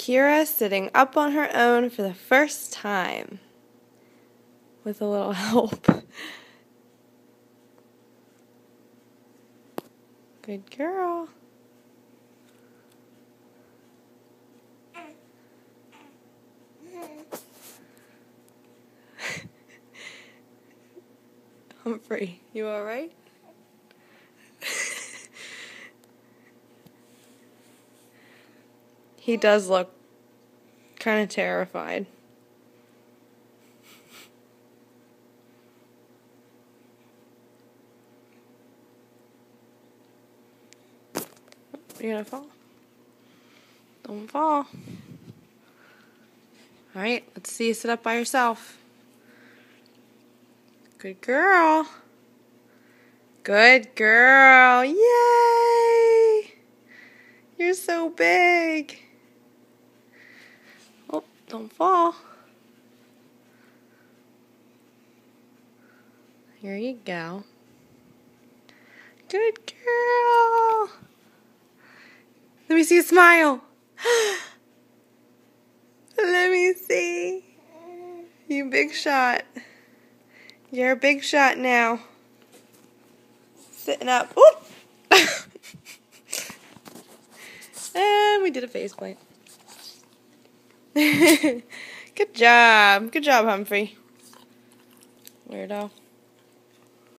Kira sitting up on her own for the first time. With a little help. Good girl. Humphrey, you alright? He does look kind of terrified. You're gonna fall. Don't fall. Alright, let's see you sit up by yourself. Good girl. Good girl. Yay! You're so big. Oh, don't fall. Here you go. Good girl. Let me see you smile. Let me see. You big shot. You're a big shot now. Sitting up. Oop! And we did a face plant. Good job. Good job, Humphrey. Weirdo.